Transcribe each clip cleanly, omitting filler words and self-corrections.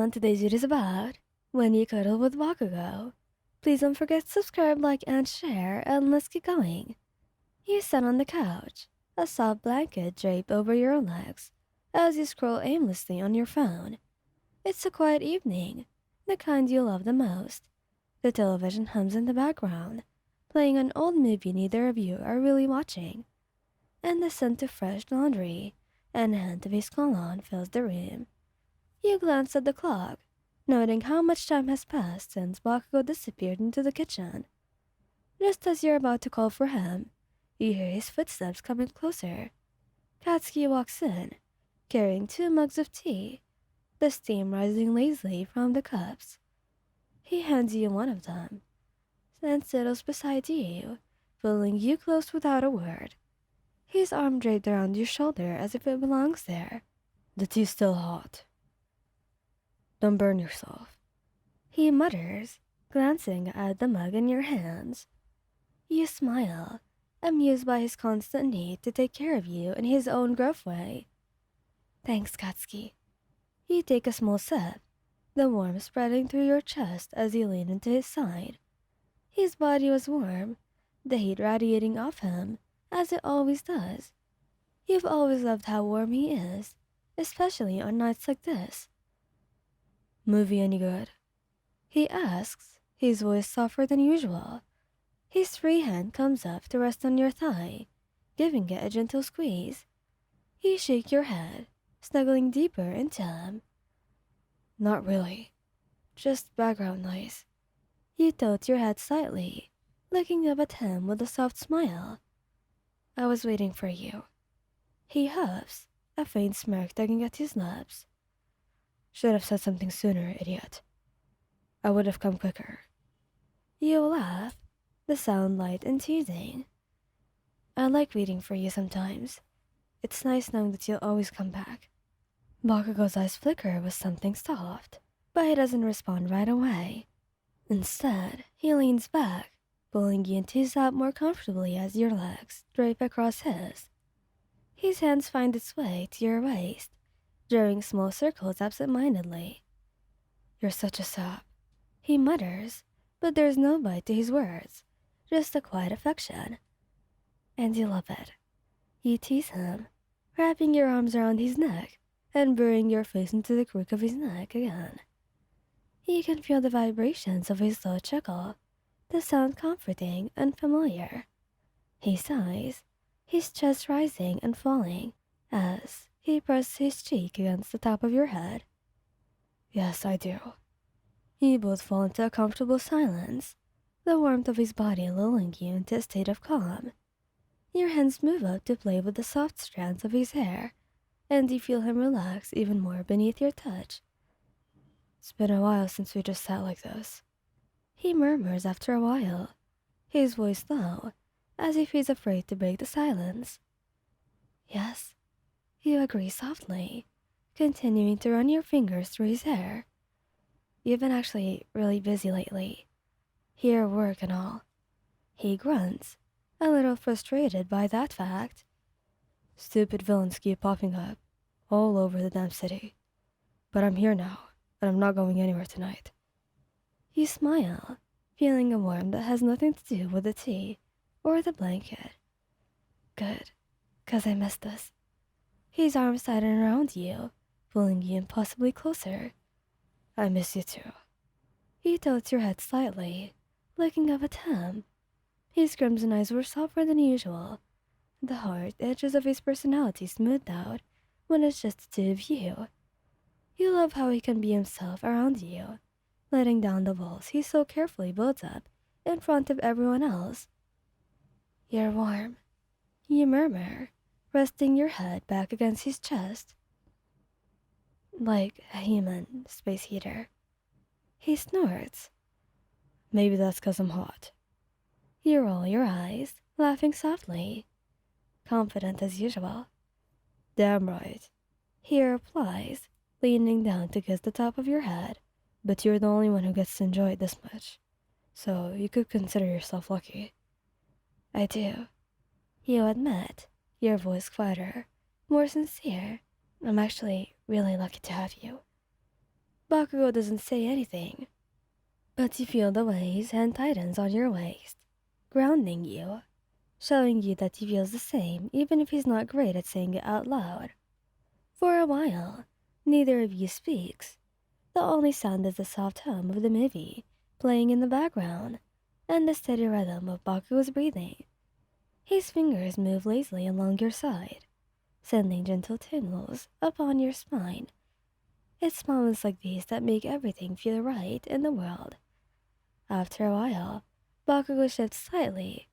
everyone, today's video is about when you cuddle with Bakugou. Please don't forget to subscribe, like, and share, and let's get going. You sit on the couch, a soft blanket draped over your legs, as you scroll aimlessly on your phone. It's a quiet evening, the kind you love the most. The television hums in the background, playing an old movie neither of you are really watching. And the scent of fresh laundry and a hint of his cologne fills the room. You glance at the clock, noting how much time has passed since Bakugou disappeared into the kitchen. Just as you're about to call for him, you hear his footsteps coming closer. Katsuki walks in, carrying 2 mugs of tea, the steam rising lazily from the cups. He hands you one of them, then settles beside you, pulling you close without a word. His arm draped around your shoulder as if it belongs there. The tea's still hot. Don't burn yourself, he mutters, glancing at the mug in your hands. You smile, amused by his constant need to take care of you in his own gruff way. Thanks, Katsuki. You take a small sip, the warmth spreading through your chest as you lean into his side. His body was warm, the heat radiating off him, as it always does. You've always loved how warm he is, especially on nights like this. Movie any good? He asks, his voice softer than usual. His free hand comes up to rest on your thigh, giving it a gentle squeeze. You shake your head, snuggling deeper into him. Not really. Just background noise. You tilt your head slightly, looking up at him with a soft smile. I was waiting for you. He huffs, a faint smirk tugging at his lips. Should have said something sooner, idiot. I would have come quicker. You laugh, the sound light and teasing. I like waiting for you sometimes. It's nice knowing that you'll always come back. Bakugou's eyes flicker with something soft, but he doesn't respond right away. Instead, he leans back, pulling you into his lap more comfortably as your legs drape across his. His hands find its way to your waist, drawing small circles absent-mindedly. You're such a sap, he mutters, but there's no bite to his words, just a quiet affection. And you love it. You tease him, wrapping your arms around his neck and burying your face into the crook of his neck again. You can feel the vibrations of his low chuckle, the sound comforting and familiar. He sighs, his chest rising and falling as he presses his cheek against the top of your head. Yes, I do. You both fall into a comfortable silence, the warmth of his body lulling you into a state of calm. Your hands move up to play with the soft strands of his hair, and you feel him relax even more beneath your touch. It's been a while since we just sat like this, he murmurs after a while, his voice low, as if he's afraid to break the silence. Yes, you agree softly, continuing to run your fingers through his hair. You've been actually really busy lately. Here, work and all. He grunts, a little frustrated by that fact. Stupid villains keep popping up all over the damn city. But I'm here now, and I'm not going anywhere tonight. You smile, feeling a warmth that has nothing to do with the tea or the blanket. Good, 'cause I missed this. His arms tighten around you, pulling you impossibly closer. I miss you too. You tilt your head slightly, looking up at him. His crimson eyes were softer than usual, the hard edges of his personality smoothed out when it's just the two of you. You love how he can be himself around you, letting down the walls he so carefully builds up in front of everyone else. You're warm, you murmur, resting your head back against his chest. Like a human space heater. He snorts. Maybe that's 'cause I'm hot. You roll your eyes, laughing softly. Confident as usual. Damn right, he replies, leaning down to kiss the top of your head. But you're the only one who gets to enjoy it this much, so you could consider yourself lucky. I do, you admit, your voice quieter, more sincere. I'm actually really lucky to have you. Bakugou doesn't say anything, but you feel the way his hand tightens on your waist, grounding you, showing you that he feels the same even if he's not great at saying it out loud. For a while, neither of you speaks. The only sound is the soft hum of the movie playing in the background and the steady rhythm of Baku's breathing. His fingers move lazily along your side, sending gentle tingles upon your spine. It's moments like these that make everything feel right in the world. After a while, Bakugo shifts slightly,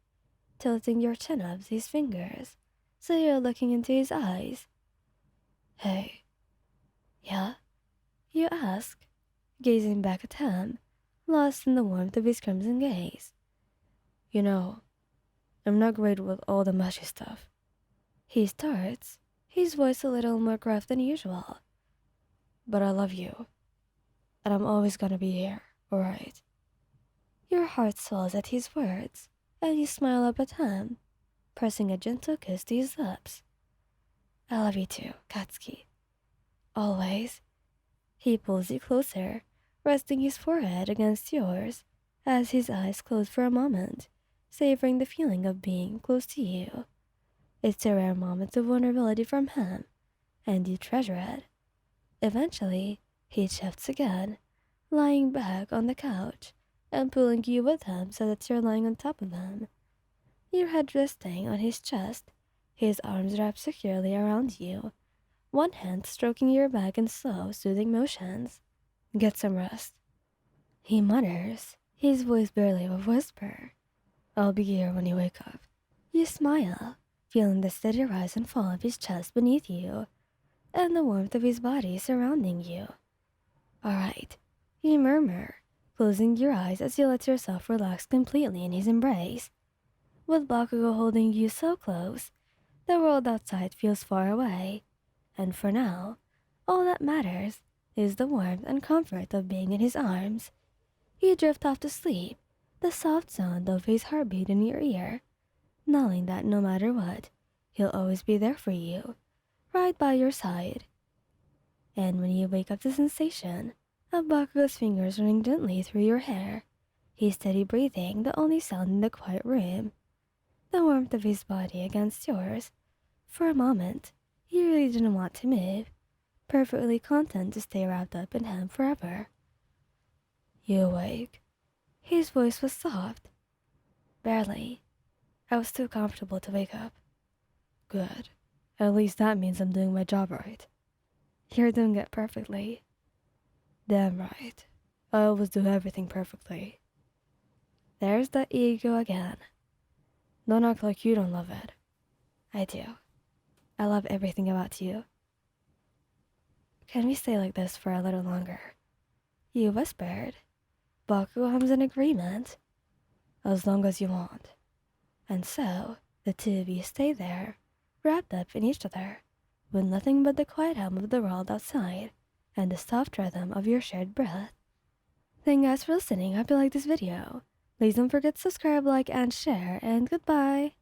tilting your chin up to his fingers, so you're looking into his eyes. Hey. Yeah? You ask, gazing back at him, lost in the warmth of his crimson gaze. You know, I'm not great with all the mushy stuff. He starts, his voice a little more gruff than usual. But I love you, and I'm always gonna be here, alright? Your heart swells at his words, and you smile up at him, pressing a gentle kiss to his lips. I love you too, Katsuki. Always. He pulls you closer, resting his forehead against yours, as his eyes close for a moment, savoring the feeling of being close to you. It's a rare moment of vulnerability from him, and you treasure it. Eventually, he shifts again, lying back on the couch and pulling you with him so that you're lying on top of him. Your head resting on his chest, his arms wrapped securely around you, one hand stroking your back in slow, soothing motions. Get some rest, he mutters, his voice barely a whisper. I'll be here when you wake up. You smile, feeling the steady rise and fall of his chest beneath you, and the warmth of his body surrounding you. All right, you murmur, closing your eyes as you let yourself relax completely in his embrace. With Bakugo holding you so close, the world outside feels far away, and for now, all that matters is the warmth and comfort of being in his arms. You drift off to sleep, the soft sound of his heartbeat in your ear, knowing that no matter what, he'll always be there for you, right by your side. And when you wake up to the sensation of Bakugo's fingers running gently through your hair, his steady breathing the only sound in the quiet room, the warmth of his body against yours, for a moment, you really didn't want to move, perfectly content to stay wrapped up in him forever. You awake? His voice was soft. Barely. I was too comfortable to wake up. Good. At least that means I'm doing my job right. You're doing it perfectly. Damn right. I always do everything perfectly. There's that ego again. Don't act like you don't love it. I do. I love everything about you. Can we stay like this for a little longer? You whispered. Bakugo hums in agreement. As long as you want. And so, the two of you stay there, wrapped up in each other, with nothing but the quiet hum of the world outside and the soft rhythm of your shared breath. Thank you guys for listening. Hope you liked this video. Please don't forget to subscribe, like, and share, and goodbye.